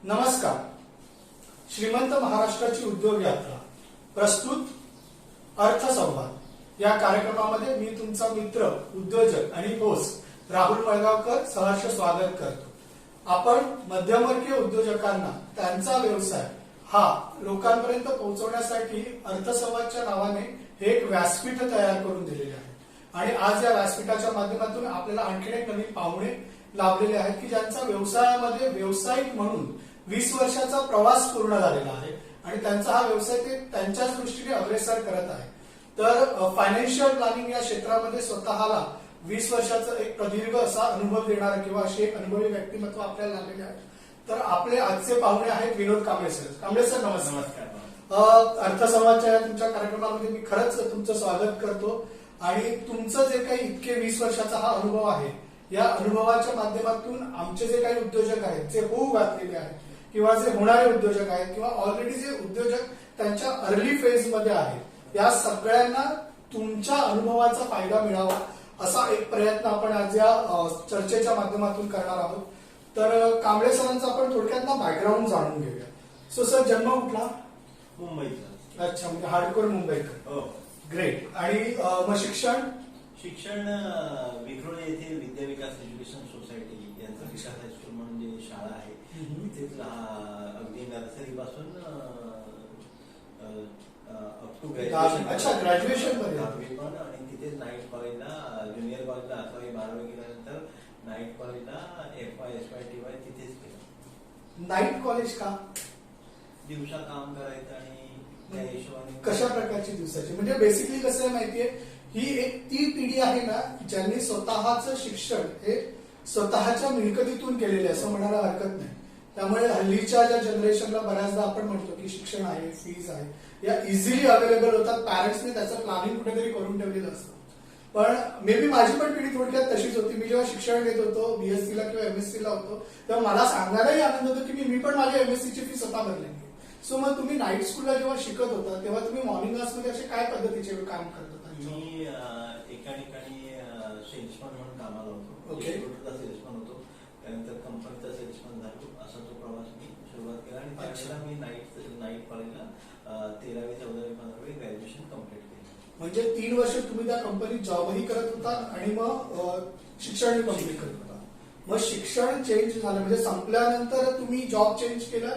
नमस्कार. श्रीमंत महाराष्ट्राची उद्योग यात्रा प्रस्तुत अर्थसंवाद या कार्यक्रमामध्ये मी तुमचा मित्र उद्योजक आणि होस्ट राहुल मळगावकर सहर्ष स्वागत करतो. आपण मध्यमवर्गीय उद्योजकांना त्यांचा व्यवसाय हा लोकांपर्यंत पोहोचवण्यासाठी अर्थसंवादच्या नावाने हे एक व्यासपीठ तयार करून दिलेले आहे आणि आज या व्यासपीठाच्या माध्यमातून आपल्याला आणखी एक नवीन पाहुणे लाभलेले आहेत की ज्यांचा व्यवसायामध्ये व्यावसायिक म्हणून 20 वर्षाचा प्रवास पूर्ण झालेला आहे आणि त्यांचा हा व्यवसाय ते त्यांच्याच दृष्टीने अग्रेसर करत आहे. तर फायनान्शियल प्लॅनिंग या क्षेत्रामध्ये स्वतःला 20 वर्षाचा एक प्रदीर्घ असा अनुभव देणारा किंवा असे एक अनुभवी व्यक्तिमत्व आपल्याला लाभलेले आहे. तर आपले आजचे पाहुणे आहेत विनोद कांबळे सर. कांबळे सर नमस्कार. अर्थसंवादच्या तुमच्या कार्यक्रमामध्ये मी खरंच तुमचं स्वागत करतो आणि तुमचं जे काही इतके 20 वर्षाचा हा अनुभव आहे या अनुभवाच्या माध्यमातून आमचे जे काही उद्योजक आहेत जे होऊ घातलेले आहेत किंवा जे होणारे उद्योजक आहेत किंवा ऑलरेडी जे उद्योजक त्यांच्या अर्ली फेज मध्ये आहेत या सगळ्यांना तुमच्या अनुभवाचा फायदा मिळावा असा एक प्रयत्न आपण आज या चर्चेच्या माध्यमातून करणार आहोत. तर कांबळे सरांचा आपण थोडक्यात ना बॅकग्राऊंड जाणून घेऊया. सो सर जन्म कुठला? मुंबईचा. अच्छा, म्हणजे हार्डकोर मुंबईकर. ग्रेट. आणि मग शिक्षण विक्रोळी येथे विद्या विकास एज्युकेशन सोसायटी यांचा विकास हायस्कूल म्हणून जी शाळा आहे तिथेच अगदी नर्सरी पासून अप टू ग्रॅज्युएशन. अच्छा, ग्रॅज्युएशन मध्ये पण आणि तिथेच नाईट कॉलेजला ज्युनियर कॉलेजला 11वी-12वी केल्यानंतर नाईट कॉलेजला FY SY TY तिथेच केलं. नाईट कॉलेज का? दिवसा काम करायचं आणि त्या हिशोबाने. कशा प्रकारची दिवसाची? म्हणजे बेसिकली कसं आहे माहितीये, ही एक ती पिढी आहे ना ज्यांनी स्वतःचं शिक्षण हे स्वतःच्या मिळकतीतून केलेले असं म्हणायला हरकत नाही. त्यामुळे हल्लीच्या ज्या जनरेशनला बऱ्याचदा आपण म्हणतो की शिक्षण आहे, फीज आहे, या इझिली अवेलेबल होतात. पॅरेंट्सने त्याचं प्लॅनिंग कुठेतरी करून ठेवलेलं असतं. पण मे बी माझी पण पिढी थोडक्यात तशीच होती. मी जेव्हा शिक्षण घेत होतो BSc ला किंवा MSc ला होतो तेव्हा मला सांगायलाही आनंद होतो की मी पण माझ्या MSc ची फी स्वतः भरली. सो मग तुम्ही नाईट स्कूलला जेव्हा शिकत होता तेव्हा तुम्ही मॉर्निंग क्लासमध्ये असे काय पद्धतीचे काम करत होता? मी एका ठिकाणी सेल्समन म्हणून कामाला होतो. ओके. सेल्समन होतो, त्यानंतर कंपनीचा सेल्समन झालो. असा तो प्रवास मी सुरुवात केला आणि त्यावेळेला मी नाईट कॉलेजला 13वी 14वी 15वी ग्रॅज्युएशन कम्प्लीट केलं. म्हणजे 3 वर्ष तुम्ही त्या कंपनीत जॉबही करत होता आणि मग शिक्षणही कम्प्लीट करत होता. मग शिक्षण चेंज झालं म्हणजे संपल्यानंतर तुम्ही जॉब चेंज केला?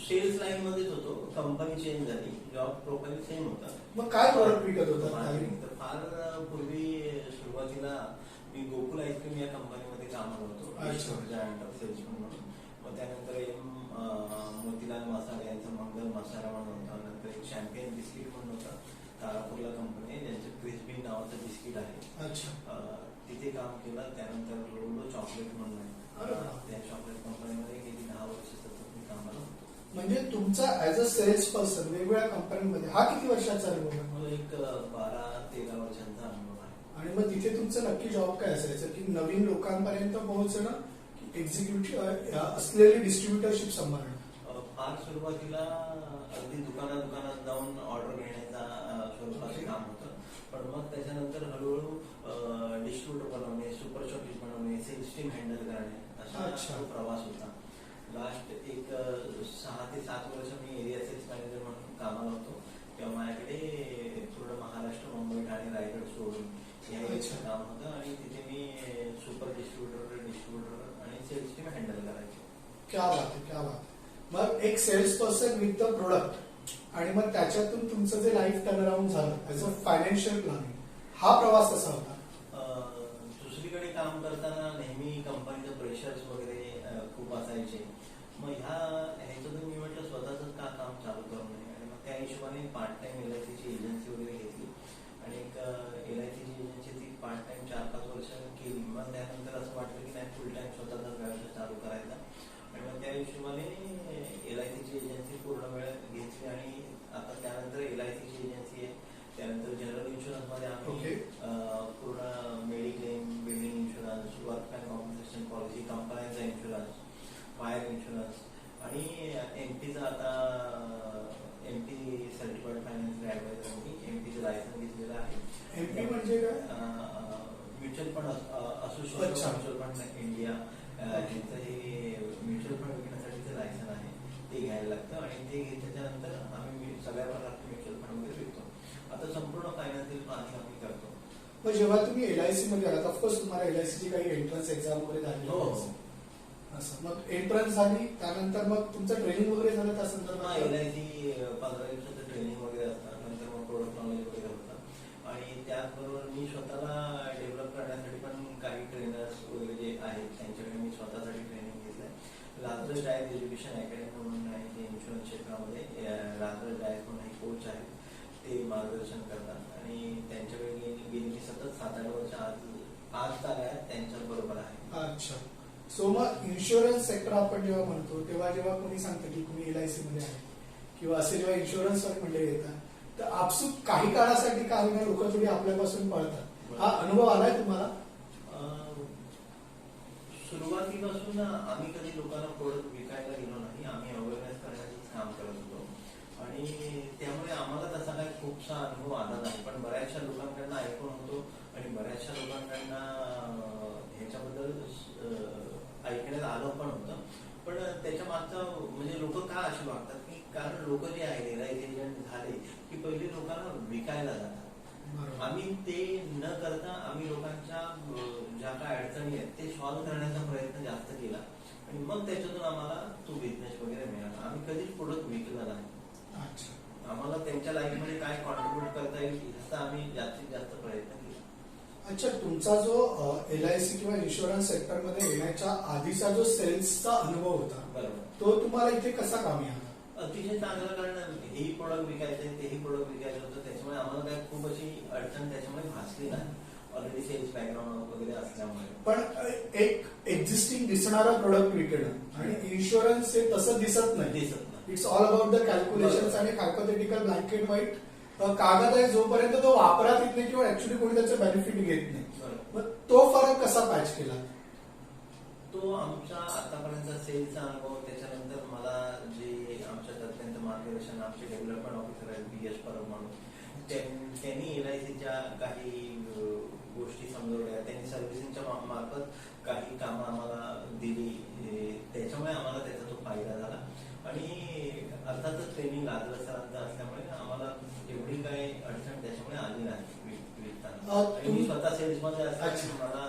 सेल्स लाईन मध्येच होतो. कंपनी चेंज झाली, जॉब प्रोफाईल सेम होता. मग काय प्रोडक्ट विकत होता? तर फार पूर्वी सुरुवातीला मी गोकुल आईस्क्रीम या कंपनीमध्ये कामाला होतो सेल्समन म्हणून. मग त्यानंतर मोतीलाल मसाला यांचा मंगल मसाला म्हणून होता. नंतर एक चॅम्पियन बिस्किट म्हणून होता, तारापूरला कंपनी आहे, ज्यांचं क्रिस्पी नावाचं बिस्किट आहे. अच्छा. तिथे काम केलं. त्यानंतर लोलो चॉकलेट म्हणून आहे, त्या चॉकलेट कंपनीमध्ये गेली 10 वर्ष सतत मी कामाला होतो. म्हणजे तुमचा ऍज अ सेल्स पर्सन वेगवेगळ्या कंपन्यांमध्ये हा किती वर्षाचा अनुभव आहे? मला एक 12-13 वर्षांचा अनुभव आहे. आणि मग तिथे तुमचं नक्की जॉब काय असायचं की नवीन लोकांपर्यंत पोहोचणं की एक्झिक्युटिव्ह असलेली डिस्ट्रीब्युटरशिप सांभाळणं? फार सुरुवातीला अगदी दुकानात जाऊन ऑर्डर घेण्याचा स्वरूपाचं काम होतं. पण मग त्याच्यानंतर हळूहळू डिस्ट्रीब्युटर बनवणे, सुपर शॉपीस बनवणे, सेल्स टीम हँडल करणे असा तो प्रवास होता. लास्ट एक 6 ते 7 वर्ष मी एरिया सेल्स मॅनेजर म्हणून कामाला होतो. तेव्हा माझ्याकडे पूर्ण महाराष्ट्र, मुंबई, ठाणे, रायगड सोडून हे काम होतं आणि तिथे मी सुपर डिस्ट्रीब्युटर आणि सेल्स टीम हँडल करायचो. क्या बात आहे, क्या बात. मग एक sales person with the product आणि मग त्याच्यातून तुमचं जे लाईफ टर्नअराउंड झालं ऍज अ फायनान्शियल प्लॅनिंग, हा प्रवास कसा होता? दुसरीकडे काम करताना नेहमी कंपनीचे प्रेशर्स वगैरे खूप असायचे. मग ह्याच्यातून मी म्हटलं स्वतःच का काम चालू करू नये आणि मग त्या हिशोबाने पार्ट टाइम LICची एजन्सी वगैरे घेतली आणि एक LICची एजन्सी ती पार्ट टाइम 4-5 वर्ष केली. मग त्यानंतर असं वाटलं की नाही फुल टाइम स्वतःचा व्यवसाय चालू करायचा आणि मग त्या हिशोबाने LICची एजन्सी पूर्ण वेळ घेतली आणि आता त्यानंतर LICची एजन्सी आहे. त्यानंतर जनरल इन्शुरन्स मध्ये आम्ही पूर्ण mediclaim, building insurance, workman compensation policy, कंपन्यांचा इन्शुरन्स, फायर इन्शुरन्स आणि MPचा आता MP सर्टिफाईड फायनान्शियल ऍडवायझर मी MPचं लायसन्स घेतलेलं आहे. MP म्हणजे काय? Mutual fund association mutual fund India यांचं हे म्युच्युअल फंड विकण्यासाठीचं मग जेव्हा तुम्ही LIC मध्ये आलात, ऑफकोर्स तुम्हाला LIC ची काही एंट्रन्स एक्झाम वगैरे झाली हो. असं, मग एंट्रन्स झाली त्यानंतर मग तुमचं ट्रेनिंग वगैरे झालं त्या हा, संदर्भात? LIC 15 दिवसाचं ट्रेनिंग वगैरे असतं, नंतर मग प्रोडक्ट नॉलेज वगैरे होतं आणि त्याचबरोबर मी स्वतःला डेव्हलप करण्यासाठी पण काही ट्रेनर्स वगैरे जे आहेत त्यांच्याकडे मी स्वतःसाठी ट्रेनिंग घेतलंय. लार्जर डायस एज्युकेशन अकॅडमी म्हणून आहे, जे इन्शुरन्स क्षेत्रामध्ये लार्जर डायस म्हणून हे कोच आहेत, ते मार्गदर्शन करतात आणि त्यांच्याकडे गेली मी सतत 7-8 वर्ष आज चालू त्यांच्या बरोबर आहे. अच्छा. सो मग इन्शुरन्स सेक्टर आपण जेव्हा म्हणतो तेव्हा जेव्हा कोणी सांगतं की तुम्ही LIC मध्ये आहे किंवा असे जेव्हा इन्शुरन्स मंडळी येतात, तर आपसूक काही काळासाठी काही ना लोक थोडी आपल्यापासून पळतात. हा अनुभव आलाय तुम्हाला? सुरुवातीपासून आम्ही कधी लोकांना प्रोडक्ट विकायला गेलो नाही, आम्ही अवेअरनेस करण्याचं काम करत होतो आणि त्यामुळे आम्हाला तसा काही खूपसा अनुभव आला नाही. पण बऱ्याचशा लोकांकडनं ऐकून होतो आणि बऱ्याचशा लोकांकडनं ह्याच्याबद्दल ऐकण्यात आलं पण होतं. पण त्याच्या मागचं म्हणजे लोक का अशी वागतात की कारण लोक जे आहेत LIC एजंट झाले की पहिले लोकांना विकायला जातात. आम्ही ते न करता आम्ही लोकांच्या ज्या काय अडचणी आहेत ते सॉल्व्ह करण्याचा प्रयत्न जास्त केला आणि मग त्याच्यातून आम्हाला तो बिझनेस वगैरे मिळाला. आम्ही कधीच प्रोडक्ट विकला नाही. अच्छा. आम्हाला त्यांच्या लाईफ मध्ये काय कॉन्ट्रीब्युट करता येईल याचा आम्ही जास्तीत जास्त प्रयत्न केला. अच्छा, तुमचा जो LIC किंवा इन्शुरन्स सेक्टर मध्ये येण्याच्या आधीचा जो सेल्सचा अनुभव होता, बरोबर, तो तुम्हाला इथे कसा कामी आला? अतिशय चांगलं, कारण हेही प्रोडक्ट विकायचं तेही प्रोडक्ट विकायचं होतं, त्याच्यामुळे आम्हाला काय खूप अशी अडचण त्याच्यामुळे भासली नाही, ऑलरेडी सेल्स बॅकग्राऊंड वगैरे असल्यामुळे. पण एक एक्झिस्टिंग दिसणारा प्रोडक्ट विकणं आणि इन्शुरन्स हे तसं दिसत नाही. It's all about the calculations आणि हायपोथेटिकल ब्लॅक अँड व्हाईट कागद आहे, जोपर्यंत तो वापरात येत नाही किंवा ऍक्च्युली कोणी त्याचं बेनिफिट घेत नाही. मग तो फरक कसा पॅच केला? तो आमचा आतापर्यंत सेलचा अनुभव, त्याच्यानंतर मला जे आमच्या अत्यंत मार्गदर्शन आमचे डेव्हलपमेंट ऑफिसर आहेत PS परब म्हणून, त्यांनी LICच्या काही गोष्टी समजवल्या, त्यांनी सर्व्हिसिंगच्या मार्फत काही कामं आम्हाला दिली, त्याच्यामुळे आम्हाला त्याचा तो फायदा झाला आणि अर्थातच ट्रेनिंग लादलं सरांचं असल्यामुळे आम्हाला एवढी काही अडचण त्याच्यामुळे आली नाही विकताना. आणि मी स्वतः सेल्स मध्ये असल्यामुळे मला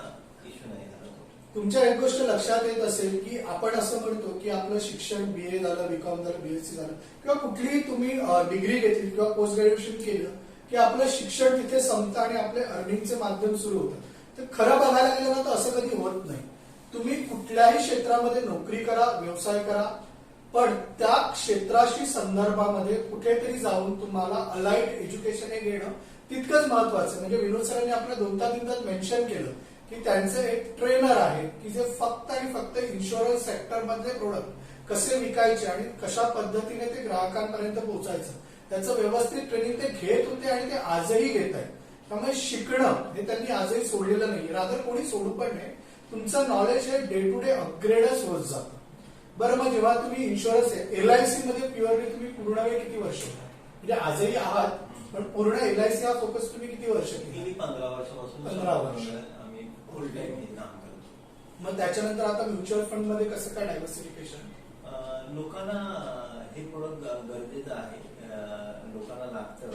इश्यू नाही झाला. तुमच्या एक गोष्ट लक्षात येत असेल की आपण असं म्हणतो की आपलं शिक्षण BA झालं, BCom झालं, BSc झालं किंवा कुठलीही तुम्ही डिग्री घेतली किंवा पोस्ट ग्रॅज्युएशन केलं की आपलं शिक्षण तिथे संपतं आणि आपले अर्निंगचे माध्यम सुरू होतं. तर खरं बघायला गेलं ना तर असं कधी होत नाही. तुम्ही कुठल्याही क्षेत्रामध्ये नोकरी करा, व्यवसाय करा, पण त्या क्षेत्राशी संदर्भामध्ये कुठेतरी जाऊन तुम्हाला अलाइड एज्युकेशन हे घेणं तितकंच महत्वाचं. म्हणजे विनोद सरांनी आपल्या 2-3 मिनिटात मेन्शन केलं की त्यांचे एक ट्रेनर आहे की जे फक्त आणि फक्त इन्शुरन्स सेक्टर मधले प्रोडक्ट कसे विकायचे आणि कशा पद्धतीने ते ग्राहकांपर्यंत पोहोचायचं त्याचं व्यवस्थित ट्रेनिंग ते घेत होते आणि ते आजही घेत आहेत. त्यामुळे शिकणं हे त्यांनी आजही सोडलेलं नाही, रादर कोणी सोडू पण नाही. तुमचं नॉलेज हे डे टू डे अपग्रेडच होत जातं. बरं, मग जेव्हा तुम्ही इन्शुरन्स LIC मध्ये प्युअरली तुम्ही पूर्ण वेळ किती वर्ष होता? म्हणजे आजही आहात, पण पूर्ण LIC हा फोकस तुम्ही किती वर्ष केली? 15 वर्षापासून. 15 वर्ष आम्ही फुल टाइम हे काम करतो. मग त्याच्यानंतर आता म्युच्युअल फंड मध्ये कसं काय डायव्हर्सिफिकेशन? लोकांना हे प्रोडक्ट गरजेचं आहे, लोकांना लागतं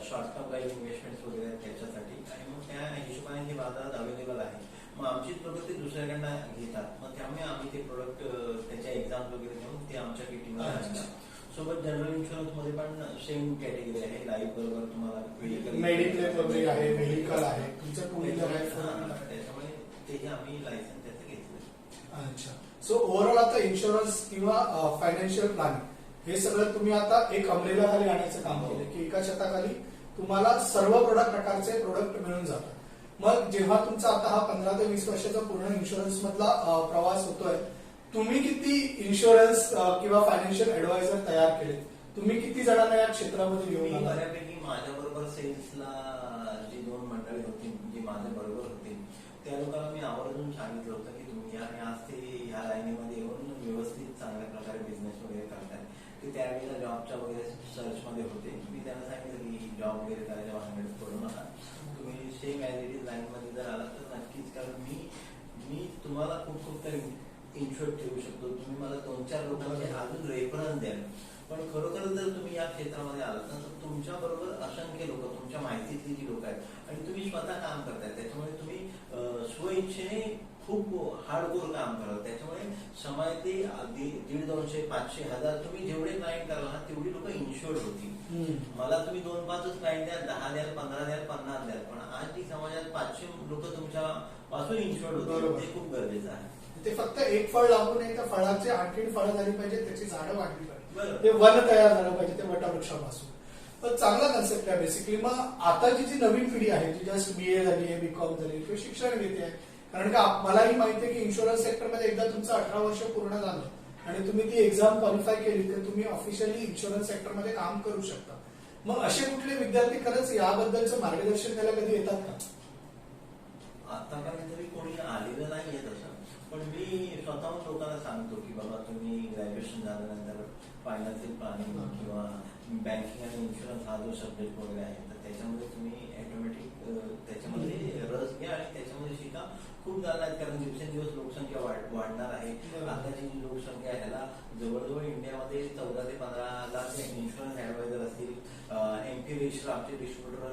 शॉर्ट टर्म काही इन्व्हेस्टमेंट वगैरे त्याच्यासाठी, आणि मग त्या हिशोबाने हे बाजारात अवेलेबल आहे. मग आमची प्रोडक्ट ते दुसऱ्याकडनं घेतात, मग त्यामुळे आम्ही ते प्रोडक्ट त्याच्या एक्झाम वगैरे घेऊन ते आमच्या किटीमध्ये आणतात. सोबत जनरल इन्शुरन्स मध्ये पण सेम कॅटेगरी आहे, लाईफ बरोबर तुम्हाला मेडिक्लेम वगैरे आहे, मेडिकल आहे, तुमचं टू व्हीलर आहे, त्याच्यामुळे तेही आम्ही लायसन्स त्याचं घेतलं. अच्छा. सो ओव्हरऑल आता इन्शुरन्स किंवा फायनान्शियल प्लॅनिंग हे सगळं तुम्ही आता एक अमरेला खाली आणायचं काम केलं की एका छताखाली तुम्हाला सर्व प्रकारचे प्रोडक्ट मिळून जातात. मग जेव्हा तुमचा आता हा 15 ते 20 वर्षाचा पूर्ण इन्शुरन्स मधला प्रवास होतोय, तुम्ही किती इन्शुरन्स किंवा फायनान्शियल ऍडवायझर तयार केले? तुम्ही किती जणांना या क्षेत्रामध्ये घेऊन आला? बऱ्यापैकी माझ्या बरोबर सेल्सला जी 2 मंडळी होती जी माझ्या बरोबर होती, त्या लोकांना मी आवर्जून सांगितलं होतं की तुम्ही आज ते ह्या लाईनीमध्ये येऊन व्यवस्थित चांगल्या प्रकारे बिझनेस वगैरे करताय. ते त्यावेळेला जॉबच्या वगैरे सर्च मध्ये होते. मी त्यांना सांगितलं की जॉब वगैरे करायच्या भानगडीत पडू नका, तुम्ही same as it is line मध्ये जर आलात तर नक्कीच, कारण मी तुम्हाला खूप काही इन्शुअर ठेवू शकतो. तुम्ही मला 2-4 लोकांचे अजून रेफरन्स द्याल, पण खरोखर जर तुम्ही या क्षेत्रामध्ये आलात ना तर तुमच्या बरोबर असंख्य लोक, तुमच्या माहितीतली जी लोक आहेत आणि तुम्ही स्वतः काम करताय, त्याच्यामुळे तुम्ही स्वइच्छेने खूप हार्डकोर काम करत, त्याच्यामुळे समाजातली 150, 200, 500, 1000 तुम्ही जेवढे क्लायंट कराल ना तेवढी लोक इन्शुअर्ड होतील. मला तुम्ही 2-5च क्लायंट द्याल, 10 द्याल, 15 द्याल, 50 द्याल, पण आज जी समाजात 500 लोक तुमच्या पासून इन्शुअर्ड होतील, ते खूप गरजेचं आहे. ते फक्त एक फळ लागू नये, त्या फळाची आणखी फळं झाली पाहिजे, त्याची झाडं वाढली पाहिजे, बरोबर. ते वन तयार झालं पाहिजे, ते वटवृक्षापासून. पण चांगला कन्सेप्ट आहे बेसिकली. मग आताची जी नवीन पिढी आहे, जी जस्ट BA झाली आहे, BCom झाली किंवा शिक्षण घेते आहे, कारण का मलाही माहिती आहे की इन्शुरन्स सेक्टरमध्ये एकदा तुमचं 18 वर्ष पूर्ण झालं आणि तुम्ही ती एक्झाम क्वालिफाय केली तर तुम्ही ऑफिशियली इन्शुरन्स सेक्टरमध्ये काम करू शकता. मग असे कुठले विद्यार्थी खरंच याबद्दलचं मार्गदर्शन द्यायला कधी येतात का? आतापर्यंत तरी कोणी आलेलं नाहीये तसं, पण मी स्वतःहून लोकांना सांगतो की बाबा तुम्ही ग्रॅज्युएशन झाल्यानंतर फायनान्शियल प्लॅनिंग किंवा बँकिंग आणि इन्शुरन्स हा जो सब्जेक्ट वगैरे आहे तर त्याच्यामध्ये तुम्ही ऑटोमॅटिक त्याच्यामध्ये रस घ्या आणि त्याच्यामध्ये शिका. खूप झाला आहे, कारण दिवसेंदिवस लोकसंख्या वाढणार आहे. आताची जी लोकसंख्या आहे ह्याला जवळजवळ इंडियामध्ये 14 ते 15 लाख इन्शुरन्स ऍडवायझर असतील. MP रजिस्टर आमचे डिस्ट्रीब्युटर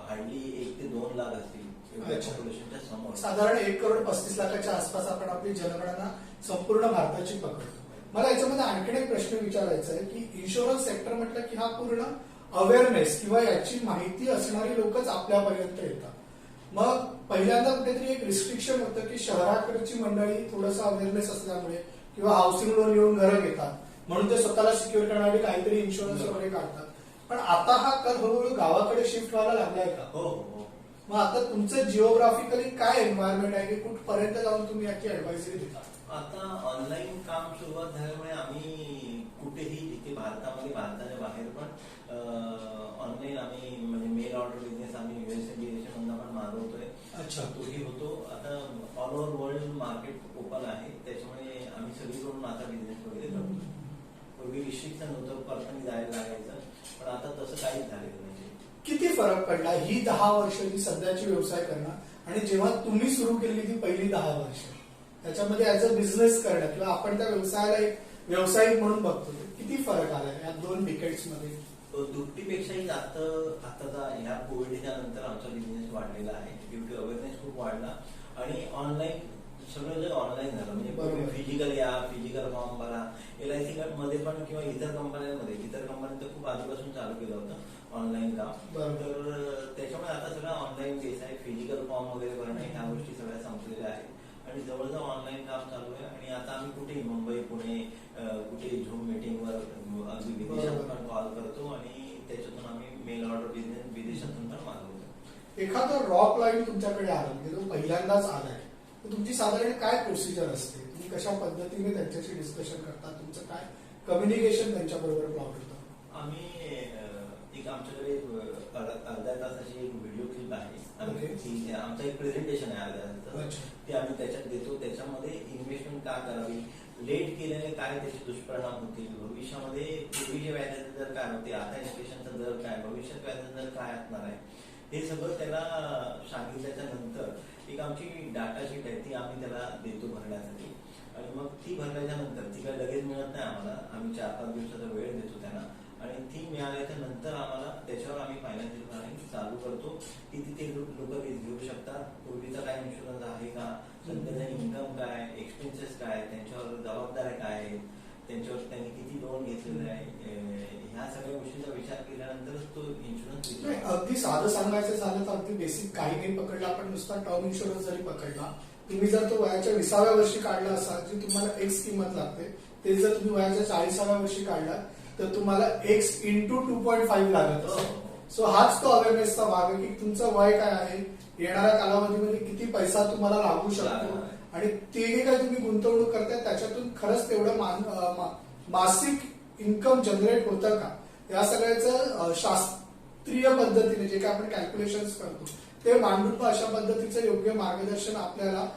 हार्डली 1 ते 2 लाख असतील पॉप्युलेशनच्या समोर. साधारण 1,35,00,000च्या आसपास आपण आपली जनगणना संपूर्ण भारताची पकडतो. मला याच्यामध्ये आणखीन एक प्रश्न विचारायचा आहे की इन्शुरन्स सेक्टर म्हटलं की हा पूर्ण अवेअरनेस किंवा याची माहिती असणारी लोकच आपल्यापर्यंत येतात. मग पहिल्यांदा कुठेतरी एक रिस्ट्रिक्शन होतं की शहराकडची मंडळी थोडंसं अवेअरनेस असल्यामुळे किंवा हाऊसिंग लोन घेऊन घरं घेतात म्हणून ते स्वतःला सिक्युअर करणारे काहीतरी इन्शुरन्स वगैरे काढतात. पण आता हा कल हळूहळू गावाकडे शिफ्ट व्हायला लागलाय का? हो हो. मग आता तुमचं जिओग्राफिकली काय एन्व्हायरमेंट आहे की कुठपर्यंत जाऊन तुम्ही याची ऍडवायझरी देता? आता ऑनलाईन काम सुरुवात झाल्यामुळे आम्ही कुठेही जिथे भारताच्या बाहेर पण ऑनलाईन आम्ही म्हणजे मेल ऑर्डर बिझनेस आम्ही USA मधून पण मागवतोय. अच्छा. तोही होतो. आता all over world market open आहे, त्याच्यामुळे आम्ही सगळीकडून आता बिझनेस वगैरे करतो. पूर्वी रिस्ट्रिक्शन होतं, परत जायला लागायचं, पण आता तसं काहीच झालेलं नाही. किती फरक पडला ही 10 वर्ष जी सध्याची व्यवसाय करणं आणि जेव्हा तुम्ही सुरू केली ती पहिली 10 वर्ष, त्याच्यामध्ये ऍज अ बिझनेस करणं किंवा आपण त्या व्यवसायाला एक व्यावसायिक म्हणून बघतो, किती फरक आलाय या 2 डिकेड्स मध्ये? दुपटीपेक्षाही जास्त आता ह्या कोविडच्या नंतर आमचा बिझनेस वाढलेला आहे. ड्यू टू अवेअरनेस खूप वाढला आणि ऑनलाईन सगळं जर ऑनलाईन झालं म्हणजे फिजिकल फॉर्म भरा. LIC मध्ये पण किंवा इतर कंपन्यांनी खूप आधीपासून चालू केलं होतं ऑनलाईन काम. तर त्याच्यामुळे आता सगळं ऑनलाईन बेस आहे. फिजिकल फॉर्म वगैरे भरणं ह्या गोष्टी सगळ्या संपलेल्या आहेत आणि जवळजवळ ऑनलाईन काम चालू आहे. आणि आता आम्ही कुठेही मुंबई, पुणे, कुठे झूम मीटिंगवर अगदी विदेशात पण कॉल करतो आणि त्याच्यातून आम्ही मेल ऑर्डर बिझनेस विदेशातून पण मागवतो. एखादं रॉ क्लायंट तुमच्याकडे आलं म्हणजे तो पहिल्यांदाच आलाय तर तुमची साधारण काय प्रोसिजर असते? तुम्ही कशा पद्धतीने त्यांच्याशी डिस्कशन करता? तुमचं काय कम्युनिकेशन त्यांच्याबरोबर प्लॉट होतं? आम्ही एक आमच्याकडे अर्ध्या तासाची एक व्हिडिओ क्लिप आहे. आमचं एक प्रेझेंटेशन आहे अर्ध्या तासाचं, ते आम्ही त्याच्यात देतो. त्याच्यामध्ये इन्व्हेस्टमेंट का करावी, लेट केल्याने काय त्याचे दुष्परिणाम होतील, भविष्यामध्ये पूर्वीचे व्याजाचे दर काय होते, आता इन्फ्लेशनचा दर काय, भविष्यात व्याजाचा दर काय असणार आहे, हे सगळं त्याला सांगितल्याच्या नंतर एक आमची डाटा शीट आहे ती आम्ही त्याला देतो भरण्यासाठी. आणि मग ती भरल्याच्या नंतर ती काय लगेच मिळत नाही आम्हाला. आम्ही 4-5 दिवसाचा वेळ देतो त्यांना आणि ती मिळाल्याच्या नंतर आम्हाला त्याच्यावर आम्ही फायनान्शियल प्लॅनिंग चालू करतो की तिथे लोक घेऊ शकतात, पूर्वीचा काय इन्शुरन्स आहे का, सध्याचा इन्कम काय, एक्सपेन्सेस काय, त्यांच्यावर जबाबदाऱ्या काय आहेत, त्यांच्यावर त्यांनी किती लोन घेतलेलं आहे, ह्या सगळ्या गोष्टींचा विचार केल्यानंतरच तो इन्शुरन्स. अगदी साधं सांगायचं झालं तर अगदी बेसिक काही नाही पकडलं आपण, नुसता टर्म इन्शुरन्स जरी पकडला, तुम्ही जर तो वयाच्या 20व्या वर्षी काढला असाल जी तुम्हाला एक्स किंमत लागते, ते जर तुम्ही वयाच्या 40व्या वर्षी काढला तर तुम्हाला एक्स इंटू 2.5 लागत असतो. सो हाच तो अवेअरनेसचा भाग आहे की तुमचं वय काय आहे, येणाऱ्या कालावधीमध्ये किती पैसा तुम्हाला लागू शकतो आणि ते जे काही तुम्ही गुंतवणूक करताय त्याच्यातून खरंच तेवढं मासिक इन्कम जनरेट होतं का, या सगळ्याचं शास्त्रीय पद्धतीने जे काही आपण कॅल्क्युलेशन्स करतो ते मांडून अशा पद्धतीचं योग्य मार्गदर्शन आपल्याला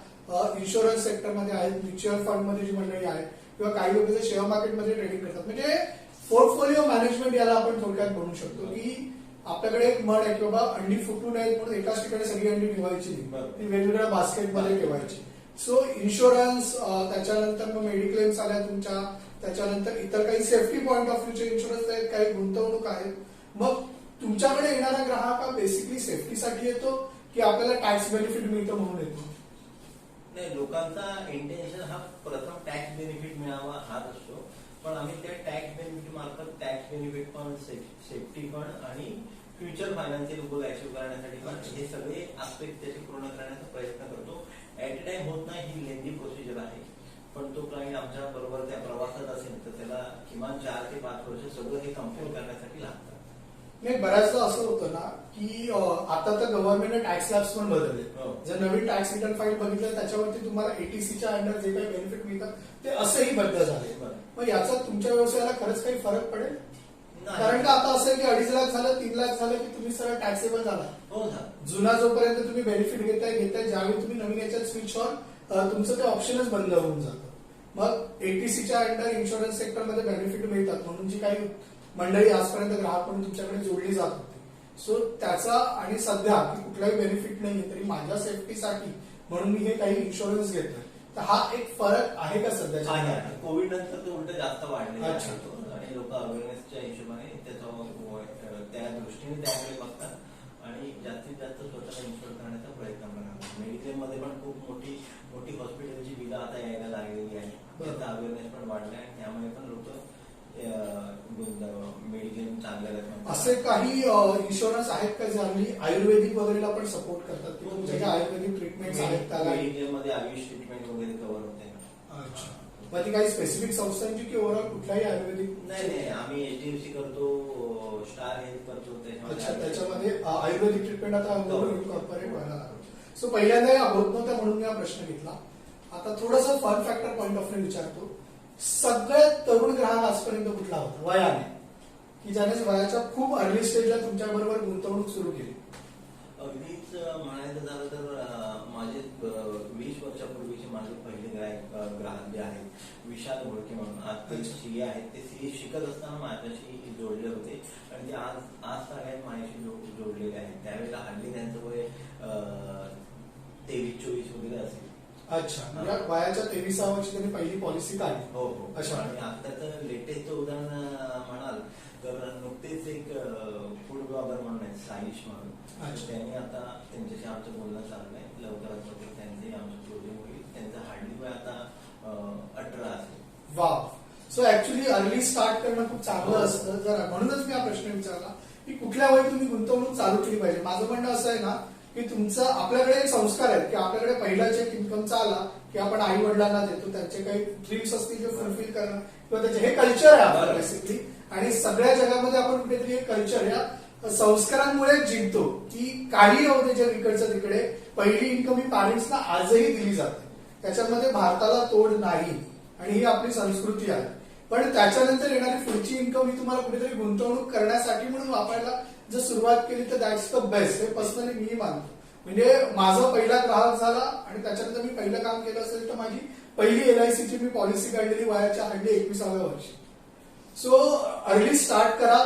इन्शुरन्स सेक्टरमध्ये आहेत, म्युच्युअल फंडमध्ये जी मंडळी आहेत किंवा काही लोक जे शेअर मार्केटमध्ये ट्रेडिंग करतात, म्हणजे पोर्टफोलिओ मॅनेजमेंट याला आपण थोडक्यात म्हणू शकतो की आपल्याकडे एक म्हण आहे की बाबा अंडी फुटू नयेत म्हणून एकाच ठिकाणी सगळी अंडी ठेवायची नाही, ती वेगवेगळ्या बास्केटमध्ये ठेवायची. सो इन्शुरन्स, त्याच्यानंतर मग मेडिक्लेम्स आल्या तुमच्या, त्याच्यानंतर इतर काही सेफ्टी पॉईंट ऑफ व्ह्यूचे इन्शुरन्स आहेत, काही गुंतवणूक आहेत. मग तुमच्याकडे येणारा ग्राहक हा बेसिकली सेफ्टीसाठी येतो की आपल्याला टॅक्स बेनिफिट मिळतं म्हणून येतो? नाही, लोकांचा इंटेन्शन हा प्रथम टॅक्स बेनिफिट मिळावा हाच असतो, पण आम्ही त्या टॅक्स बेनिफिट मार्फत टॅक्स बेनिफिट पण, सेफ्टी पण आणि फ्युचर फायनान्शियल गोल अचीव्ह करण्यासाठी पण हे सगळे आस्पेक्ट त्याचे पूर्ण करण्याचा प्रयत्न करतो. ऍट अ टाइम होत नाही, ही लेंदी प्रोसिजर आहे, पण तो क्लायंट आमच्या बरोबर त्या प्रवासात असेल तर त्याला किमान 4 ते 5 वर्ष सगळं हे कम्प्लीट करण्यासाठी लागतं. नाही, बऱ्याचदा असं होतं ना की आता तर गव्हर्नमेंटने टॅक्स स्लॅब्स पण बदलले. जर नवीन टॅक्स रिटर्न फाईल बघितलं त्याच्यावरती तुम्हाला एटीसीच्या अंडर जे काही बेनिफिट मिळतात ते असंही बदल झाले. मग याचा तुमच्या व्यवसायाला खरंच काही फरक पडेल? कारण का आता असं आहे की 2.5 लाख झालं, 3 लाख झालं की तुम्ही सरळ टॅक्सेबल झाला. हो, जुना जोपर्यंत तुम्ही बेनिफिट घेताय ज्यावेळी तुम्ही नवीन याच्यात स्विच ऑन तुमचं ते ऑप्शनच बंद होऊन जातं. मग एटीसीच्या अंडर इन्शुरन्स सेक्टरमध्ये बेनिफिट मिळतात म्हणून जी काही मंडळी आजपर्यंत ग्राहक म्हणून तुमच्याकडे जोडली जात होती, सो त्याचा आणि सध्या कुठलाही बेनिफिट नाहीये तरी माझ्या सेफ्टीसाठी म्हणून मी हे काही इन्शुरन्स घेतोय, तर हा एक फरक आहे का सध्याच्या? कोविड नंतर तो उलट जास्त वाढलेला अच्छा. आहे आणि लोक अवेअरनेसच्या हिशोबाने त्या दृष्टीने त्याकडे बघतात आणि जास्तीत जास्त स्वतःला इन्शुअर करण्याचा प्रयत्न करतात. मेडिक्लेम मध्ये पण खूप मोठी मोठी हॉस्पिटलची बिलं आता यायला लागलेली आहे, त्याचा अवेअरनेस पण वाढला आहे, त्यामुळे पण लोक मेडिक्लेम चांगल्या. असे काही इन्शुरन्स आहेत का जे आम्ही आयुर्वेदिक वगैरेला पण सपोर्ट करतात किंवा तुमच्या ज्या आयुर्वेदिक ट्रीटमेंट आहेत त्याला? मेडिक्लेम मध्ये आयुष ट्रीटमेंट वगैरे कव्हर होते. अच्छा, मग ती काही स्पेसिफिक संस्थांची की ओव्हरऑल कुठल्याही आयुर्वेदिक? नाही, आम्ही एचडीएफसी करतो, स्टार हेल्थ करतो. अच्छा, त्याच्यामध्ये आयुर्वेदिक ट्रीटमेंट आता कॉर्पोरेट व्हायला लागलो. सो पहिल्यांदा या होत नव्हत्या म्हणून मी हा प्रश्न घेतला. आता थोडंसं fun factor point of view विचारतो. सगळ्यात तरुण ग्राहक आजपर्यंत कुठला होता वयाने, की ज्याने वयाच्या खूप अर्ली स्टेजला तुमच्या बरोबर गुंतवणूक सुरू केली? अगदीच म्हणायचं झालं तर माझे 20 वर्षापूर्वीचे माझे पहिले ग्राहक जे आहेत विशाल घोडके म्हणून, आज ते सीए आहेत. ते सीए शिकत असताना माझ्याशी जोडले होते आणि ते आज सगळ्यात माझ्याशी जोडलेले आहेत. त्यावेळेला हल्ली त्यांचं वय 23-24 वगैरे असेल. अच्छा, म्हणजे वयाच्या 23व्या वर्षी त्यांनी पहिली पॉलिसी काढली. हो हो. अच्छा, आणि आताचं लेटेस्ट उदाहरण म्हणाल तर नुकतेच एक फूड ब्लॉगर म्हणून आहेत साईश म्हणून, त्यांनी आता त्यांच्याशी आमचं बोलणं चाललंय, लवकरात लवकर त्यांचे आमचं क्लोजिंग होईल. त्यांचं हार्डली वय आता 18 असेल. वा. सो ऍक्च्युली अर्ली स्टार्ट करणं खूप चांगलं असतं. जरा म्हणूनच मी हा प्रश्न विचारला की कुठल्या वेळी तुम्ही गुंतवणूक चालू केली पाहिजे. माझं म्हणणं असं आहे ना की तुमचं आपल्याकडे एक संस्कार आहेत की आपल्याकडे पहिला चेक इन्कमचा आला की आपण आई वडिलांना देतो, त्यांचे काही ड्रीम्स असतील ते फुलफिल करणं किंवा त्याचे हे कल्चर आहे आपलं बेसिकली. आणि सगळ्या जगामध्ये आपण कुठेतरी एक कल्चर या संस्कारांमुळे जिंकतो की काही होऊ दे जग इकडचं तिकडे, पहिली इन्कम ही पॅरेंट्सना आजही दिली जाते. त्याच्यामध्ये भारताला तोड नाही आणि ही आपली संस्कृती आहे. पण त्याच्यानंतर येणारी पुढची इन्कम ही तुम्हाला कुठेतरी गुंतवणूक करण्यासाठी म्हणून वापरायला जर सुरुवात केली तर दॅट्स द बेस्ट. हे पर्सनली मी मानतो. म्हणजे माझा पहिला ग्राहक झाला आणि त्याच्यानंतर मी पहिलं काम केलं असेल तर माझी पहिली एलआयसीची मी पॉलिसी काढलेली वयाच्या हल्ली 21व्या वर्षी. सो अर्ली स्टार्ट करा.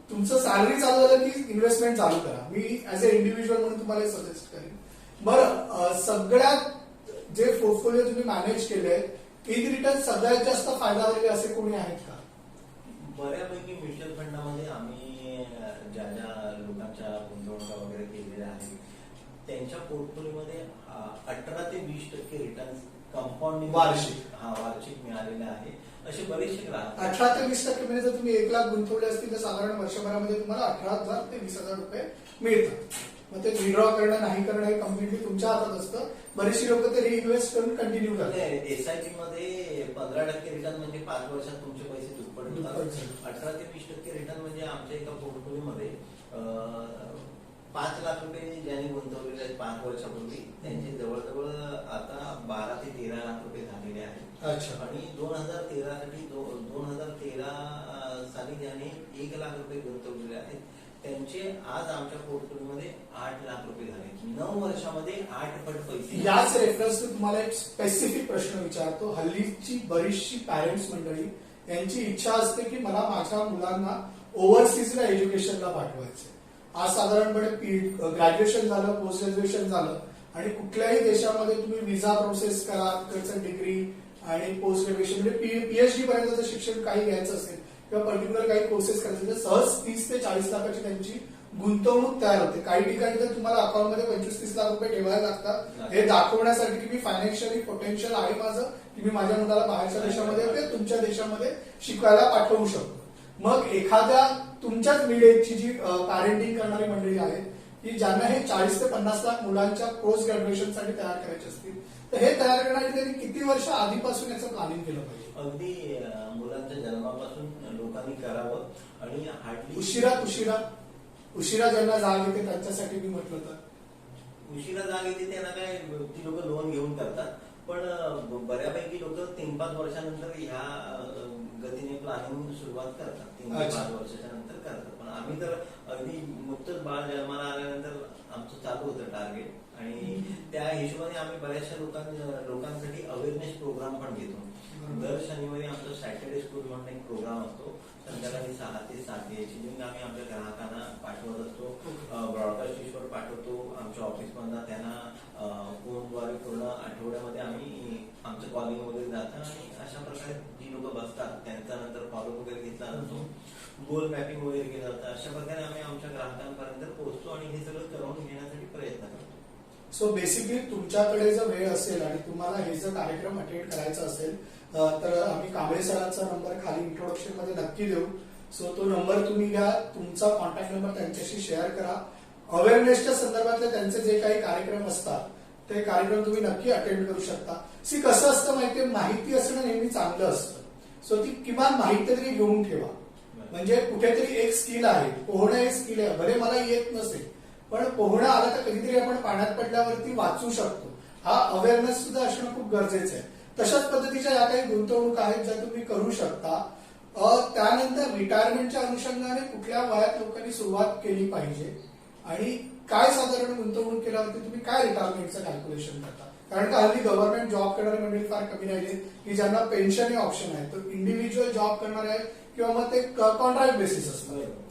तुमचं सॅलरी चालू झालं की इन्व्हेस्टमेंट चालू करा. मी ऍज अ इंडिव्हिज्युअल म्हणून तुम्हाला सजेस्ट करेन. बरं, सगळ्यात जे पोर्टफोलिओ तुम्ही मॅनेज केले इन रिटर्न सगळ्यात जास्त फायदा झालेले असे कोणी आहेत का? बऱ्यापैकी म्युच्युअल फंडामध्ये आम्ही ज्या लोकांच्या गुंतवणुका वगैरे केलेल्या आहेत त्यांच्या पोर्टफोलिओमध्ये 18 ते 20% रिटर्न कंपाऊंडिंग वार्षिक मिळालेले आहे. असे बरेचसे ग्राहक. 18 ते 20% म्हणजे जर तुम्ही 1 लाख गुंतवले असतील तर साधारण वर्षभरामध्ये तुम्हाला 18,000 ते 20,000 रुपये मिळतात. मग ते विड्रॉ करणं नाही करणं हे कम्प्लिटली तुमच्या हातात असतं. बरेचशी लोक ते रिइन्व्हेस्ट करून कंटिन्यू करतात. एसआयपी मध्ये 15% रिटर्न म्हणजे 5 वर्षात तुमचे पैसे दुप्पट होतात. 18 ते 20% रिटर्न म्हणजे आमच्या एका पोर्टफोलिओमध्ये 5 लाख रुपये ज्यांनी गुंतवलेले आहेत 5 वर्षापूर्वी त्यांचे जवळजवळ आता 12 ते 13 लाख रुपये झालेले आहेत. आणि 2013 साली ज्यांनी 1 लाख रुपये गुंतवलेले आहेत त्यांचे आज आमच्या पोर्टफोलिओमध्ये 8 लाख रुपये झाले. 9 वर्षामध्ये 8 पट पैसे. याच रेफरन्सने तुम्हाला एक स्पेसिफिक प्रश्न विचारतो. हल्लीची बरीचशी पॅरेंट्स मंडळी यांची इच्छा असते की मला माझ्या मुलांना ओव्हरसीजला एज्युकेशनला पाठवायचं. आज साधारणपणे ग्रॅज्युएशन झालं, पोस्ट ग्रॅज्युएशन झालं आणि कुठल्याही देशामध्ये तुम्ही व्हिसा प्रोसेस करा, तिकडचं डिग्री आणि पोस्ट ग्रॅज्युएशन म्हणजे पीएचडी पर्यंतचं शिक्षण काही घ्यायचं असेल किंवा पर्टिक्युलर काही कोर्सेस करायचे तर सहज 30 ते 40 लाखाची त्यांची गुंतवणूक तयार होते. काही ठिकाणी तर तुम्हाला अकाउंटमध्ये 25-30 लाख रुपये ठेवायला लागतात हे दाखवण्यासाठी की मी फायनान्शियली पोटेन्शियल आहे माझं, की मी माझ्या मुलाला बाहेरच्या देशामध्ये किंवा तुमच्या देशामध्ये शिकायला पाठवू शकतो. मग एखाद्या तुमच्याच मिड एजची जी पॅरेंटिंग करणारी मंडळी आहेत की ज्यांना हे 40 ते 50 लाख मुलांच्या पोस्ट ग्रॅज्युएशनसाठी तयार करायचे असतील तर हे तयार करण्यासाठी त्यांनी किती वर्ष आधीपासून याचं प्लॅनिंग केलं पाहिजे? अगदी मुलांच्या जन्मापासून लोकांनी करावं आणि हार्डली उशिरा ज्यांना जाग येते त्यांच्यासाठी मी म्हटलं तर उशिरा जाग येते त्यांना काय ती लोक लोन घेऊन करतात, पण बऱ्यापैकी लोक 3-5 वर्षानंतर ह्या गतीने प्लॅनिंग सुरुवात करतात. 3-5 वर्षाच्या नंतर करतात. पण आम्ही तर अगदी नुकतंच बाळ जन्माला आल्यानंतर आमचं चालू होतं टार्गेट आणि त्या हिशोबाने आम्ही बऱ्याचशा लोकांसाठी अवेअरनेस प्रोग्राम पण घेतो. दर शनिवारी आमचा सॅटर्डे स्कूल म्हणून एक प्रोग्राम असतो. संध्याकाळी 6 ते 7 याची लिंक आम्ही आमच्या ग्राहकांना पाठवत असतो. ब्रॉडकास्ट डिशवर पाठवतो. आमच्या ऑफिसमधला त्यांना फोनद्वारे पूर्ण आठवड्यामध्ये आम्ही आमचं कॉलिंग वगैरे जातं आणि अशा प्रकारे जी लोक बसतात त्यांचा नंतर फॉलो वगैरे घेतला जातो. गोल मॅपिंग वगैरे केलं जातं. अशा प्रकारे आम्ही आमच्या ग्राहकांपर्यंत पोहोचतो आणि हे सगळं करून घेण्यासाठी प्रयत्न करतो. सो बेसिकली तुमच्याकडे जर वेळ असेल आणि तुम्हाला हे जर कार्यक्रम अटेंड करायचा असेल तर आम्ही कांबळे सरांचा नंबर खाली इंट्रोडक्शन मध्ये नक्की देऊ. सो तो नंबर तुम्ही घ्या, तुमचा कॉन्टॅक्ट नंबर त्यांच्याशी शेअर करा. अवेअरनेसच्या संदर्भातले त्यांचे जे काही कार्यक्रम असतात ते कार्यक्रम तुम्ही नक्की अटेंड करू शकता. कसं असतं माहितीये, माहिती असणं नेहमी चांगलं असतं. सो ती किमान माहिती तरी घेऊन ठेवा. म्हणजे कुठेतरी एक स्किल आहे, पोहणं एक स्किल आहे. भले मला येत नसेल पण पोहणं आलं तर कधीतरी आपण पाण्यात पडल्यावरती वाचू शकतो. हा अवेअरनेस सुद्धा असणं खूप गरजेचं आहे. तशाच पद्धतीच्या या काही गुंतवणूक आहेत ज्या तुम्ही करू शकता. त्यानंतर रिटायरमेंटच्या अनुषंगाने कुठल्या वयात लोकांनी सुरुवात केली पाहिजे आणि काय साधारण गुंतवणूक केल्यावरती तुम्ही काय रिटायरमेंटचं कॅल्क्युलेशन करता? कारण का हल्ली गव्हर्नमेंट जॉब करणारे मंडळी फार कमी राहिले की ज्यांना पेन्शन हे ऑप्शन आहे. तर इंडिव्हिज्युअल जॉब करणारे आहेत किंवा मग ते कॉन्ट्रॅक्ट बेसिस असतं.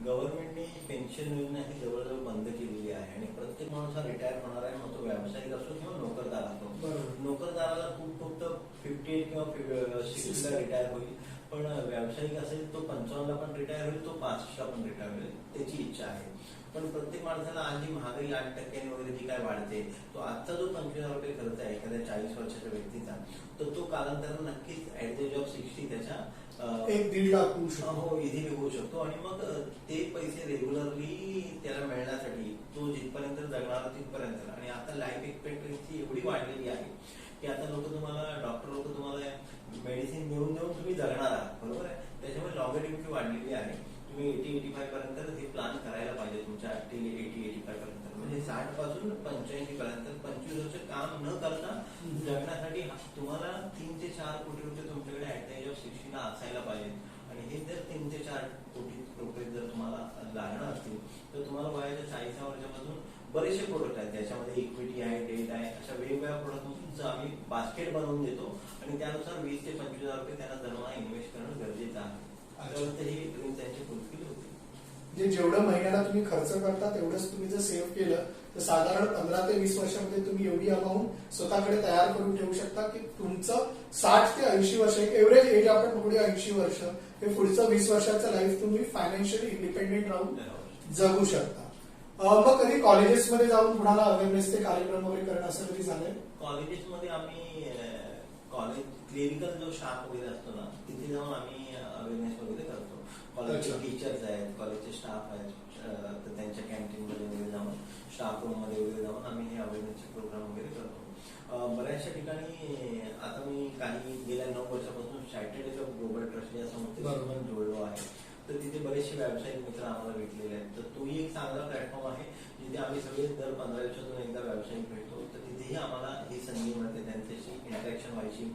गव्हर्नमेंटने पेन्शन योजना ही जवळजवळ बंद केलेली आहे आणि प्रत्येक माणूस हा रिटायर होणार आहे, मग तो व्यावसायिक असो किंवा नोकरदार असो. नोकरदाराला फक्त 58 किंवा 60 ला रिटायर होईल, पण व्यावसायिक असेल तो 55 ला पण रिटायर होईल, तो 65 ला पण रिटायर होईल, त्याची इच्छा आहे. पण प्रत्येक माणसाला आज जी महागाई 8% वगैरे जी काय वाढते, तो आजचा जो 25,000 रुपये खर्च आहे एखाद्या 40 वर्षाच्या व्यक्तीचा, तर तो कालांतराने नक्कीच ऍट द एज ऑफ 60 त्याच्या 1-1.5 लाख हो इझिली होऊ शकतो. आणि मग ते पैसे रेग्युलरली त्याला मिळण्यासाठी तो जिथपर्यंत जगणार तिथपर्यंत. आणि आता लाईफ एक्सपेक्टन्सी एवढी वाढलेली आहे की आता डॉक्टर लोक तुम्हाला मेडिसिन देऊन तुम्ही जगणार आहात, बरोबर आहे. त्याच्यामुळे लॉंगेटिव्हिटी वाढलेली आहे. तुम्ही 80-85 पर्यंत हे प्लॅन करायला पाहिजे तुमच्या 80-85 पर्यंत. म्हणजे 60 पासून 85 पर्यंत 25 वर्ष काम न करता जगण्यासाठी तुम्हाला 3 ते 4 कोटी रुपये तुमच्याकडे ऍट द एज ऑफ 60 ला असायला पाहिजे. आणि हे जर 3 ते 4 कोटी रुपये जर तुम्हाला लागणार असतील तर तुम्हाला वयाच्या 40 वर्षापासून बरेचसे प्रोडक्ट आहेत. त्याच्यामध्ये इक्विटी आहे, डेट आहे, अशा वेगवेगळ्या प्रोडक्टपासून आम्ही बास्केट बनवून देतो आणि त्यानुसार 20 ते 25,000 रुपये त्यांना दरमहा इन्व्हेस्ट करणं गरजेचं आहे. त्यावर ही ड्रीम त्यांची फुलफिल होते. म्हणजे जेवढं महिन्याला तुम्ही खर्च करता तेवढंच तुम्ही जर सेव्ह केलं तर साधारण 15 ते 20 वर्षामध्ये तुम्ही एवढी अमाऊंट स्वतःकडे तयार करून ठेवू शकता की तुमचं 60 ते 80 वर्ष, एक एव्हरेज एज आपण बघूया 80 वर्ष, हे पुढचं 20 वर्षाचं लाईफ तुम्ही फायनान्शियली इंडिपेंडेंट राहून जगू शकता. मग कधी कॉलेजेसमध्ये जाऊन कुणाला अवेअरनेसचे कार्यक्रम वगैरे करणं असं कधी झालंय? कॉलेजेसमध्ये आम्ही कॉलेज क्लिनिकल जो स्टाफ वगैरे असतो ना, तिथे जाऊन आम्ही अवेअरनेस वगैरे करतो. कॉलेजचे टीचर्स आहेत, कॉलेजचे स्टाफ आहेत, तर त्यांच्या कॅन्टीन मध्ये वगैरे जाऊन, स्टाफ रूम मध्ये वगैरे जाऊन आम्ही हे अवेअरनेसचे प्रोग्राम वगैरे करतो. बऱ्याचशा ठिकाणी आता मी काही गेल्या 9 वर्षापासून सॅटर्डे ऑफ ग्लोबल ट्रस्ट या संस्थेशी जोडलो आहे. तर तिथे बरेचसे व्यावसायिक मित्र आम्हाला भेटलेले आहेत. तर तोही एक चांगला प्लॅटफॉर्म आहे जिथे आम्ही सगळे दर 15 दिवसातून एकदा व्यावसायिक भेटतो. तर तिथेही आम्हाला ही संधी मिळते त्यांच्याशी इंटरॅक्शन व्हायची.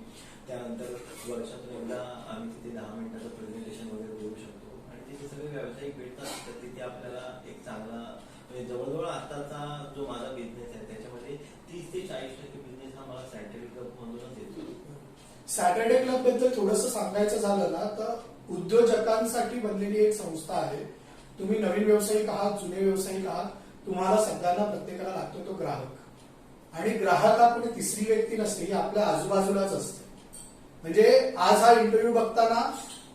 त्यानंतर वर्षातून एकदा आम्ही तिथे 10 मिनिटाचं प्रेझेंटेशन वगैरे देऊ शकतो आणि तिथे सगळे व्यावसायिक भेटतात. तर तिथे आपल्याला एक चांगला म्हणजे जवळजवळ आताचा जो माझा बिझनेस आहे त्याच्यामध्ये 30 ते 40% बिझनेस हा मला सॅटर्डे क्लब मधूनच येतो. सॅटर्डे क्लब बद्दल थोडंसं सांगायचं झालं ना तर उद्योजकांसाठी बनलेली एक संस्था आहे. तुम्ही नवीन व्यावसायिक आहात, जुने व्यावसायिक आहात, तुम्हाला सगळ्यांना प्रत्येकाला लागतो तो ग्राहक. आणि ग्राहक हा कुठे तिसरी व्यक्ती नसते, ही आपल्या आजूबाजूलाच असते. म्हणजे आज हा इंटरव्ह्यू बघताना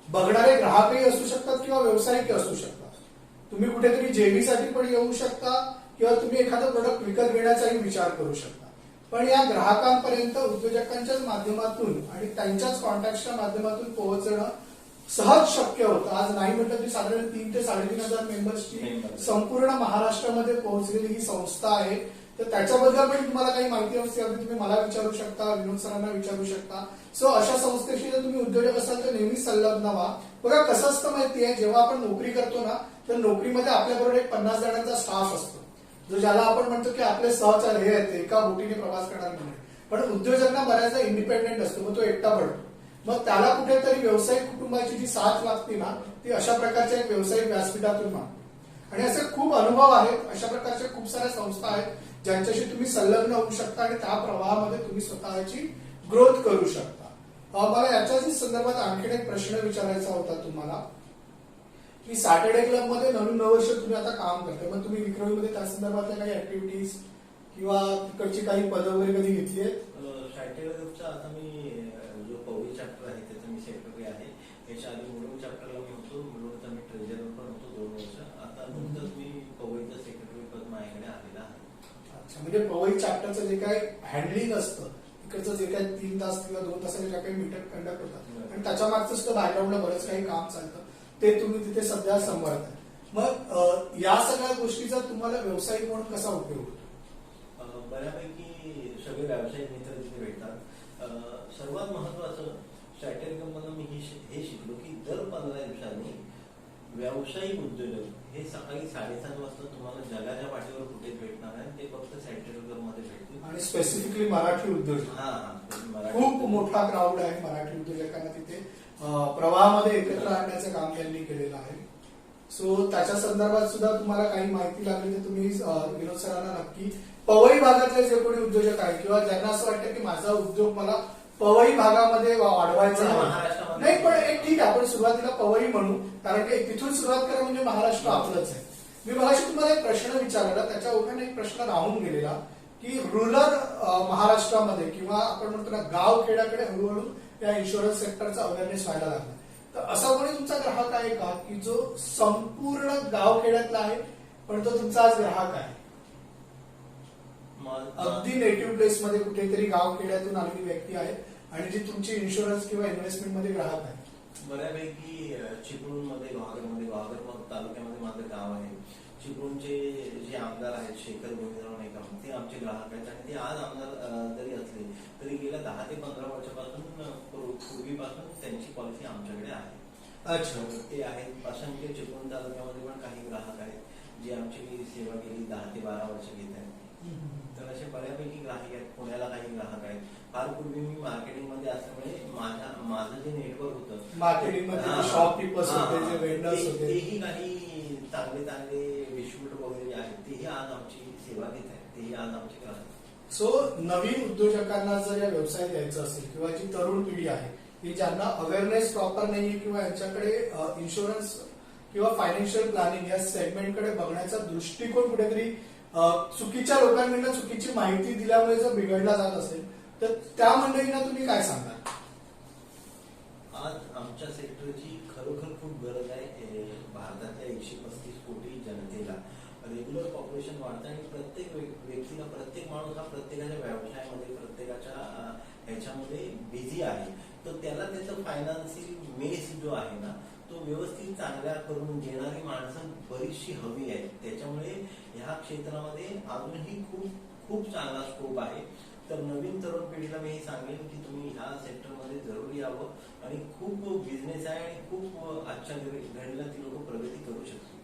बघणारे ग्राहकही असू शकतात किंवा व्यावसायिक असू शकतात. तुम्ही कुठेतरी जेबीसाठी पण येऊ शकता किंवा तुम्ही एखादं प्रोडक्ट विकत घेण्याचाही विचार करू शकता. पण या ग्राहकांपर्यंत उद्योजकांच्याच माध्यमातून आणि त्यांच्याच कॉन्टॅक्टच्या माध्यमातून पोहोचणं सहज शक्य होतं. आज नाही म्हटलं तरी साधारण 3 ते 3,500 मेंबर्सची संपूर्ण महाराष्ट्रामध्ये पोहोचलेली ही संस्था आहे. तर त्याच्याबद्दल पण तुम्हाला काही माहिती असते तुम्ही मला विचारू शकता, विनोद सरांना विचारू शकता. सो अशा संस्थेशी जर तुम्ही उद्योजक असाल तर नेहमी संलग्न व्हा. बघा कसं असतं माहिती आहे, जेव्हा आपण नोकरी करतो ना तर नोकरीमध्ये आपल्याबरोबर एक 50 जणांचा स्टाफ असतो, जो ज्याला आपण म्हणतो की आपले सहचार्य हे आहेत, एका बोटीने प्रवास करणार नाही. पण उद्योजकांना बऱ्याचदा इंडिपेंडेंट असतो, मग तो एकटा पडतो. मग त्याला कुठेतरी व्यावसायिक कुटुंबाची जी साथ लागते ना ती अशा प्रकारच्या एक व्यावसायिक व्यासपीठातून मागते. आणि असे खूप अनुभव आहेत, अशा प्रकारच्या खूप साऱ्या संस्था आहेत ज्यांच्याशी तुम्ही संलग्न होऊ शकता आणि त्या प्रवाहामध्ये तुम्ही स्वतःची ग्रोथ करू शकता. मला याच्याच संदर्भात आणखीन एक प्रश्न विचारायचा होता तुम्हाला की सॅटर्डे क्लब मध्ये नवीन वर्ष तुम्ही आता काम करताय, मग तुम्ही विक्रमीमध्ये त्या संदर्भातल्या काही ऍक्टिव्हिटीज किंवा तिकडची काही पदं वगैरे कधी घेतली आहेत? सॅटर्डे क्लबचा आता मी जो पवई चॅप्टर आहे त्याचा मी सेक्रेटरी आहे. याच्या आधी मुलुंड चॅप्टरला मी होतो, मुलुंडचा मी ट्रेझरर पण होतो 2 वर्ष. आता नुकतंच मी पवईचं सेक्रेटरी पद माझ्याकडे आलेलं आहे. अच्छा, म्हणजे पवई चॅप्टरचं जे काही हँडलिंग असतं तिकडचं जे काही 3 तास किंवा 2 तासाचे ज्या काही मीटिंग कंडक्ट होतात आणि त्याच्या मागचं सुद्धा बॅकग्राऊंडला बरंच काही काम चालतं ते तुम्ही तिथे सध्या सांभाळताय. मग या सगळ्या गोष्टीचा तुम्हाला व्यावसायिक म्हणून कसा उपयोग होतो? बऱ्यापैकी सगळे व्यावसायिक मित्र तिथे भेटतात. सर्वात महत्वाचं सॅटर्डे क्लबमधून मी हे शिकलो की दर 15 दिवसांनी व्यावसायिक उद्योजक हे सकाळी 7:30 वाजता तुम्हाला जगाच्या पाठीवर कुठेच भेटणार आहे, ते फक्त सॅटर्डे क्लबमध्ये भेटतील. आणि स्पेसिफिकली मराठी उद्योजक खूप मोठा क्राऊड आहे मराठी उद्योजकांना तिथे प्रवाहामध्ये एकत्र आणण्याचं काम त्यांनी केलेलं आहे. सो त्याच्या संदर्भात सुद्धा तुम्हाला काही माहिती लागली तर तुम्ही विनोद सरांना नक्की पवई भागातले जे कोणी उद्योजक आहे किंवा ज्यांना असं वाटतं की माझा उद्योग मला पवई भागामध्ये वाढवायचा आहे, नाही पण एक ठीक आहे आपण सुरुवातीला पवई म्हणू, कारण की तिथून सुरुवात करा म्हणजे महाराष्ट्र आपलंच आहे. मी मगाशी तुम्हाला एक प्रश्न विचारला, त्याच्या ओघाने एक प्रश्न राहून गेलेला की रुरल महाराष्ट्रामध्ये किंवा आपण म्हणतो ना गाव खेड्याकडे हळूहळू या इन्शुरन्स सेक्टरचा अवेअरनेस व्हायला लागला. तर असा कोणी तुमचा ग्राहक आहे का की जो संपूर्ण गाव खेड्यातला आहे पण तो तुमचा आज ग्राहक आहे? अगदी नेटिव्ह प्लेस मध्ये कुठेतरी गाव खेड्यातून आलेली व्यक्ती आहे आणि जी तुमची इन्शुरन्स किंवा इन्व्हेस्टमेंट मध्ये ग्राहक आहे? बऱ्यापैकी चिपळूणमध्ये गुहागर तालुक्यामध्ये माझं गाव आहे. चिपळूणचे जे आमदार आहेत शेखर गोविंदराव निकम ते आमचे ग्राहक आहेत आणि ते आज आमदार जरी असले तरी गेल्या 10 ते 15 वर्षापासून पूर्वीपासून त्यांची पॉलिसी आमच्याकडे आहे. अच्छा, ते आहेत. असंख्य चिपळूण तालुक्यामध्ये पण काही ग्राहक आहेत जे आमची सेवा गेली 10 ते 12 वर्ष घेत आहेत. तर असे बऱ्यापैकी ग्राहक आहेत. पुण्याला काही ग्राहक आहेत. फार पूर्वी मी मार्केटिंग मध्ये असल्यामुळे माझं जे नेटवर्क होतं मार्केटिंग मध्ये शॉपकीपर्स होते, जे वेंडर्स होते, तेही काही चांगले डिस्ट्रीब्युटर वगैरे आहेत, तेही आज आमची सेवा घेत आहेत, तेही आज आमचे ग्राहक. सो नवीन उद्योजकांना जर या व्यवसाय द्यायचा असेल किंवा जी तरुण पिढी आहे की ज्यांना अवेअरनेस प्रॉपर नाहीये किंवा यांच्याकडे इन्शुरन्स किंवा फायनान्शियल प्लॅनिंग या सेगमेंटकडे बघण्याचा दृष्टिकोन कुठेतरी चुकीच्या लोकांकडनं चुकीची माहिती दिल्यामुळे जर बिघडला जात असेल तर त्या मंडळींना तुम्ही काय सांगाल? आज आमच्या सेक्टरची खरोखर खूप गरज आहे. भारतातल्या 135 कोटी जनतेला रेग्युलर पॉप्युलेशन वाढतं आणि प्रत्येक व्यक्तीला, प्रत्येक माणूस हा प्रत्येकाच्या व्यवसायामध्ये, प्रत्येकाच्या ह्याच्यामध्ये बिझी आहे. तर त्याला त्याचं फायनान्शियल मेस जो आहे ना तो व्यवस्थित चांगल्या करून देणारी माणसं बरीचशी हवी आहेत. त्याच्यामुळे ह्या क्षेत्रामध्ये अजूनही खूप चांगला स्कोप आहे. तर नवीन तरुण पिढीला मी हे सांगेन की तुम्ही ह्या सेक्टरमध्ये जरूर यावं आणि खूप बिझनेस आहे आणि खूप आजच्या घडीला ती लोक प्रगती करू शकतील.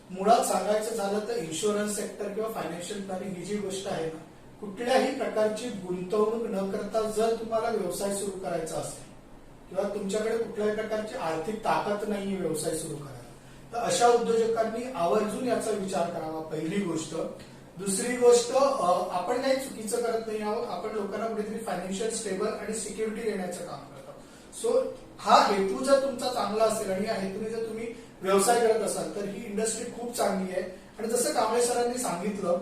मुळात सांगायचं झालं तर इन्शुरन्स सेक्टर किंवा फायनान्शियल प्लॅनिंग ही जी गोष्ट आहे ना, कुठल्याही प्रकारची गुंतवणूक न करता जर तुम्हाला व्यवसाय सुरू करायचा असेल किंवा तुमच्याकडे कुठल्याही प्रकारची आर्थिक ताकद नाहीये व्यवसाय सुरू करायला, तर अशा उद्योजकांनी आवर्जून याचा विचार करावा, पहिली गोष्ट. दुसरी गोष्ट, आपण काही चुकीचं करत नाही आहोत, आपण लोकांना कुठेतरी फायनान्शियल स्टेबल आणि सिक्युरिटी देण्याचं काम करतो. सो हा हेतू जर तुमचा चांगला असेल आणि या हेतूने जर तुम्ही व्यवसाय करत असाल तर ही इंडस्ट्री खूप चांगली आहे. आणि जसं कांबळे सरांनी सांगितलं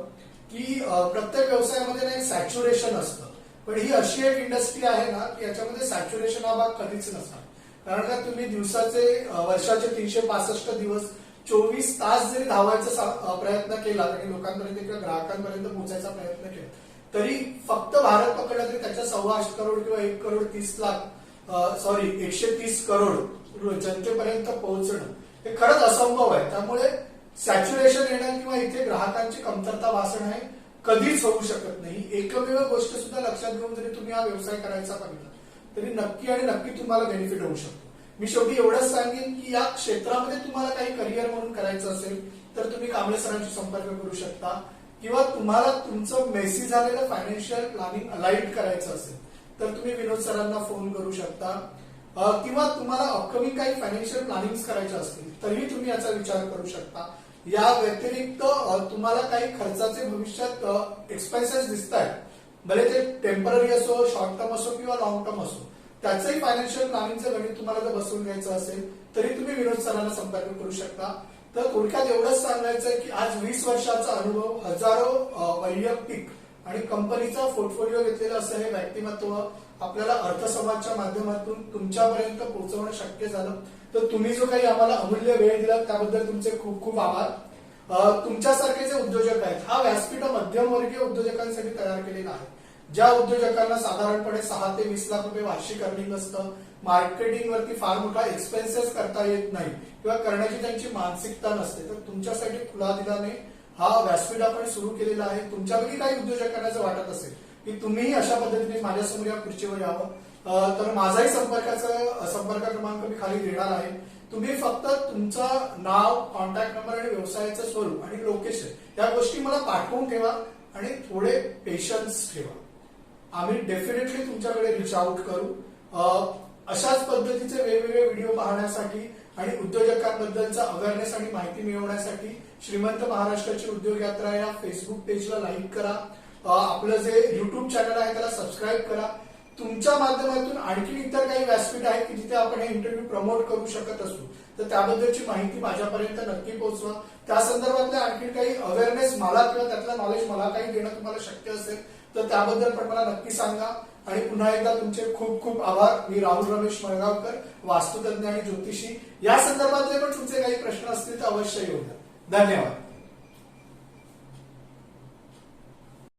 की प्रत्येक व्यवसायामध्ये ना एक सॅच्युरेशन असतं, पण ही अशी एक इंडस्ट्री आहे ना की याच्यामध्ये सॅच्युरेशन हा भाग कधीच नसणार. कारण का तुम्ही दिवसाचे वर्षाचे 365 दिवस 24 तास जरी धावायचा प्रयत्न केला आणि लोकांपर्यंत किंवा ग्राहकांपर्यंत पोहोचायचा प्रयत्न केला तरी फक्त भारत पकडला तरी त्याच्या 8.25 करोड किंवा 130 करोड जनतेपर्यंत पोहोचणं हे खरंच असंभव आहे. त्यामुळे सॅच्युरेशन येणं किंवा इथे ग्राहकांची कमतरता भासणं हे कधीच होऊ शकत नाही. एकमेव गोष्ट सुद्धा लक्षात घेऊन जरी तुम्ही हा व्यवसाय करायचा पाहिजे तरी नक्की आणि नक्की तुम्हाला बेनिफिट होऊ शकतो. मी शेवटी एवढंच सांगेन की या क्षेत्रामध्ये तुम्हाला काही करिअर म्हणून करायचं असेल तर तुम्ही कांबळे सरांशी संपर्क करू शकता किंवा तुम्हाला तुमचं मेसी झालेलं फायनान्शियल प्लॅनिंग अलाइट करायचं असेल तर तुम्ही विनोद सरांना फोन करू शकता किंवा तुम्हाला अपकमिंग काही फायनान्शियल प्लॅनिंग करायचे असतील तरीही तुम्ही याचा विचार करू शकता. या व्यतिरिक्त तुम्हाला काही खर्चाचे भविष्यात एक्सपेन्सेस दिसत आहेत भले ते टेम्पररी असो, शॉर्ट टर्म असो किंवा लॉंग टर्म असो, त्याचंही फायनान्शियल प्लॅनिंगचं गणित तुम्हाला जर बसवून घ्यायचं असेल तरी तुम्ही विनोद सरांना संपर्क करू शकता. तर थोडक्यात एवढंच सांगायचं आहे की आज 20 वर्षाचा अनुभव, हजारो वैयक्तिक आणि कंपनीचा पोर्टफोलिओ घेतलेलं असं हे व्यक्तिमत्व आपल्याला अर्थसंवादच्या माध्यमातून तुमच्यापर्यंत पोहोचवणं शक्य झालं. तर तुम्ही जो काही आम्हाला अमूल्य वेळ दिला त्याबद्दल तुमचे खूप खूप आभार. तुमच्यासारखे जे उद्योजक आहेत हा व्यासपीठ मध्यमवर्गीय उद्योजकांसाठी तयार केलेला आहे. ज्या उद्योजकांना साधारणपणे 6 ते 20 लाख रुपये वार्षिक अर्निंग असतं, मार्केटिंगवरती फार मोठा एक्सपेन्सेस करता येत नाही किंवा करण्याची त्यांची मानसिकता नसते तर तुमच्यासाठी खुला दिलाने हा व्यासपीठ आपण सुरू केलेला आहे. तुमच्यापैकी काही उद्योजकांना जर वाटत असेल की तुम्ही अशा पद्धतीने माझ्यासमोर या खुर्चीवर यावं तर माझाही संपर्क क्रमांक मी खाली देणार आहे. तुम्ही फक्त तुमचं नाव, कॉन्टॅक्ट नंबर आणि व्यवसायाचं स्वरूप आणि लोकेशन या गोष्टी मला पाठवून ठेवा आणि थोडे पेशन्स ठेवा. आम्ही डेफिनेटली तुमच्याकडे रिच आउट करू. अशाच पद्धतीचे वेगवेगळे व्हिडिओ पाहण्यासाठी आणि उद्योजकांबद्दलचा अवेअरनेस आणि माहिती मिळवण्यासाठी श्रीमंत महाराष्ट्राची उद्योग यात्रा या फेसबुक पेजला लाईक करा. आपलं जे युट्यूब चॅनल आहे त्याला सबस्क्राईब करा. तुमच्या माध्यमातून आणखी इतर काही व्यासपीठ आहेत की जिथे आपण हे इंटरव्ह्यू प्रमोट करू शकत असू तर त्याबद्दलची माहिती माझ्यापर्यंत नक्की पोहोचवा. त्या संदर्भातले आणखी काही अवेअरनेस मला किंवा त्यातलं नॉलेज मला काही देणं तुम्हाला शक्य असेल तर त्याबद्दल पण मला नक्की सांगा. आणि पुन्हा एकदा तुमचे खूप खूप आभार. मी राहुल रमेश मळगावकर, वास्तुतज्ञ आणि ज्योतिषी. या संदर्भातले पण तुमचे काही प्रश्न असतील तर अवश्य येऊ द्या. धन्यवाद.